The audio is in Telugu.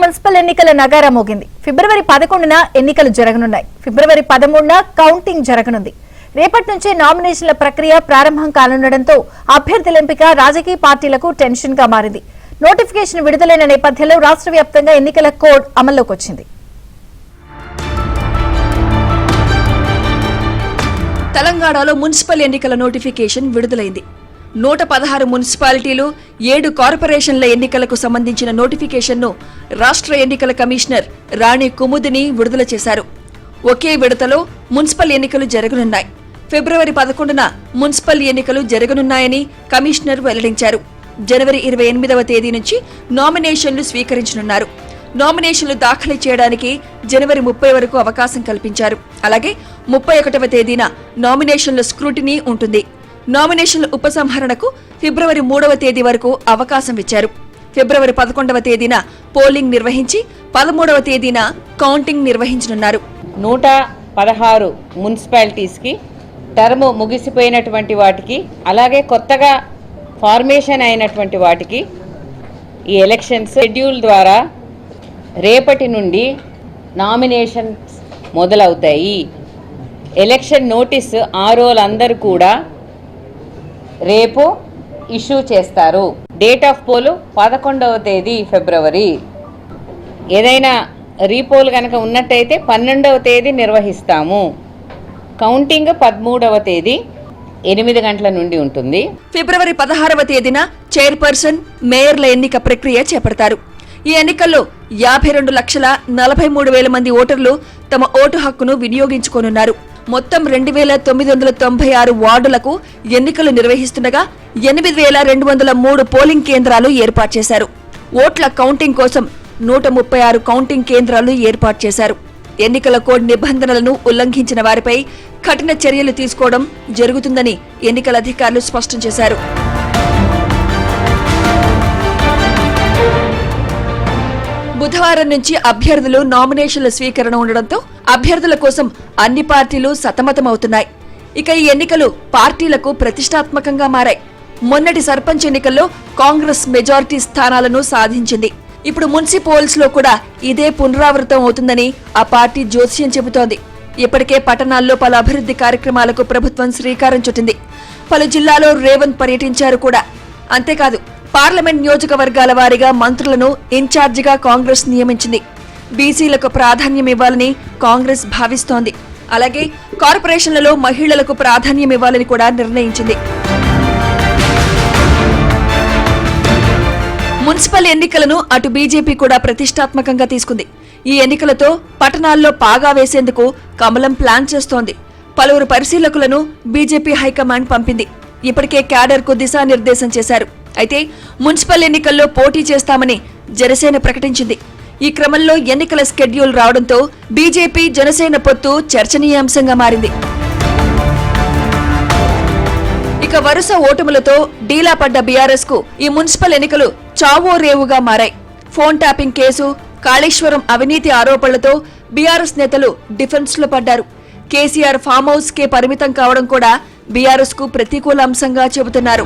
మున్సిపల్ ఎన్నికల నగారా మోగింది. ఫిబ్రవరి 11న ఎన్నికలు జరగనున్నాయి. ఫిబ్రవరి 13న కౌంటింగ్ జరగనుంది. రేపటి నుంచి నామినేషన్ల ప్రక్రియ ప్రారంభం కానుండటంతో అభ్యర్థుల ఎంపిక రాజకీయ పార్టీలకు టెన్షన్ గా మారింది. నోటిఫికేషన్ విడుదలైన నేపథ్యంలో రాష్ట్ర వ్యాప్తంగా ఎన్నికల కోడ్ అమల్లోకి వచ్చింది. తెలంగాణలో మున్సిపల్ ఎన్నికల నోటిఫికేషన్ విడుదలైంది. 116 మున్సిపాలిటీలు 7 కార్పొరేషన్ల ఎన్నికలకు సంబంధించిన నోటిఫికేషన్ను రాష్ట్ర ఎన్నికల కమిషనర్ రాణి కుముదిని విడుదల చేశారు. ఒకే విడతలో మున్సిపల్ ఎన్నికలు జరగనున్నాయి. ఫిబ్రవరి 11న మున్సిపల్ ఎన్నికలు జరగనున్నాయని కమిషనర్ వెల్లడించారు. జనవరి 28వ తేదీ నుంచి నామినేషన్లు స్వీకరించనున్నారు. నామినేషన్లు దాఖలు చేయడానికి జనవరి 30 వరకు అవకాశం కల్పించారు. అలాగే 31వ తేదీన నామినేషన్ల స్క్రూటినీ ఉంటుంది. నామినేషన్ల ఉపసంహరణకు ఫిబ్రవరి 3వ తేదీ వరకు అవకాశం ఇచ్చారు. ఫిబ్రవరి 11వ తేదీన పోలింగ్ నిర్వహించి 13వ తేదీన కౌంటింగ్ నిర్వహించనున్నారు. 116 మున్సిపాలిటీస్కి టర్మ్ ముగిసిపోయినటువంటి వాటికి, అలాగే కొత్తగా ఫార్మేషన్ అయినటువంటి వాటికి ఈ ఎలక్షన్ షెడ్యూల్ ద్వారా రేపటి నుండి నామినేషన్స్ మొదలవుతాయి. ఎలక్షన్ నోటీస్ ఆర్ఓలందరూ కూడా రేపు ఇష్యూ చేస్తారు. డేట్ ఆఫ్ పోల్ 11వ తేదీ ఫిబ్రవరి. ఏదైనా రీపోల్ కనుక ఉన్నట్టయితే 12వ తేదీ నిర్వహిస్తాము. కౌంటింగ్ 13వ తేదీ 8 గంటల నుండి ఉంటుంది. ఫిబ్రవరి 16వ తేదీన చైర్పర్సన్, మేయర్ల ఎన్నిక ప్రక్రియ చేపడతారు. ఈ ఎన్నికల్లో 52,43,000 మంది ఓటర్లు తమ ఓటు హక్కును వినియోగించుకోనున్నారు. మొత్తం 2,996 వార్డులకు ఎన్నికలు నిర్వహిస్తుండగా 8,203 పోలింగ్ కేంద్రాలు ఏర్పాటు చేశారు. ఓట్ల కౌంటింగ్ కోసం 136 కౌంటింగ్ కేంద్రాలు ఏర్పాటు చేశారు. ఎన్నికల కోడ్ నిబంధనలను ఉల్లంఘించిన వారిపై కఠిన చర్యలు తీసుకోవడం జరుగుతుందని ఎన్నికల అధికారులు స్పష్టం చేశారు. బుధవారం నుంచి అభ్యర్థులు నామినేషన్ల స్వీకరణ ఉండడంతో అభ్యర్థుల కోసం అన్ని పార్టీలు సతమతమవుతున్నాయి. ఇక ఈ ఎన్నికలు పార్టీలకు ప్రతిష్టాత్మకంగా మారాయి. మొన్నటి సర్పంచ్ ఎన్నికల్లో కాంగ్రెస్ మెజారిటీ స్థానాలను సాధించింది. ఇప్పుడు మున్సిపల్స్ లో కూడా ఇదే పునరావృతం అవుతుందని ఆ పార్టీ జోస్యం చెబుతోంది. ఇప్పటికే పట్టణాల్లో పలు అభివృద్ధి కార్యక్రమాలకు ప్రభుత్వం శ్రీకారం చుట్టింది. పలు జిల్లాలో రేవంత్ పర్యటించారు కూడా. అంతేకాదు, పార్లమెంట్ నియోజకవర్గాల వారీగా మంత్రులను ఇన్ఛార్జిగా కాంగ్రెస్ నియమించింది. బీసీలకు ప్రాధాన్యం ఇవ్వాలని కాంగ్రెస్ భావిస్తోంది. అలాగే కార్పొరేషన్లలో మహిళలకు ప్రాధాన్యం ఇవ్వాలని కూడా నిర్ణయించింది. మున్సిపల్ ఎన్నికలను అటు బీజేపీ కూడా ప్రతిష్టాత్మకంగా తీసుకుంది. ఈ ఎన్నికలతో పట్టణాల్లో పాగా వేసేందుకు కమలం ప్లాన్ చేస్తోంది. పలువురు పరిశీలకులను బీజేపీ హైకమాండ్ పంపింది. ఇప్పటికే క్యాడర్ కు దిశానిర్దేశం చేశారు. అయితే మున్సిపల్ ఎన్నికల్లో పోటీ చేస్తామని జనసేన ప్రకటించింది. ఈ క్రమంలో ఎన్నికల షెడ్యూల్ రావడంతో బీజేపీ జనసేన పొత్తు చర్చనీయాంశంగా మారింది. ఇక వరుస ఓటములతో డీలా పడ్డ బీఆర్ఎస్ కు ఈ మున్సిపల్ ఎన్నికలు చావో రేవుగా మారాయి. ఫోన్ ట్యాపింగ్ కేసు, కాళేశ్వరం అవినీతి ఆరోపణలతో బీఆర్ఎస్ నేతలు డిఫెన్స్ లో పడ్డారు. కేసీఆర్ ఫామ్ హౌస్ కే పరిమితం కావడం కూడా బీఆర్ఎస్ కు ప్రతికూల అంశంగా చెబుతున్నారు.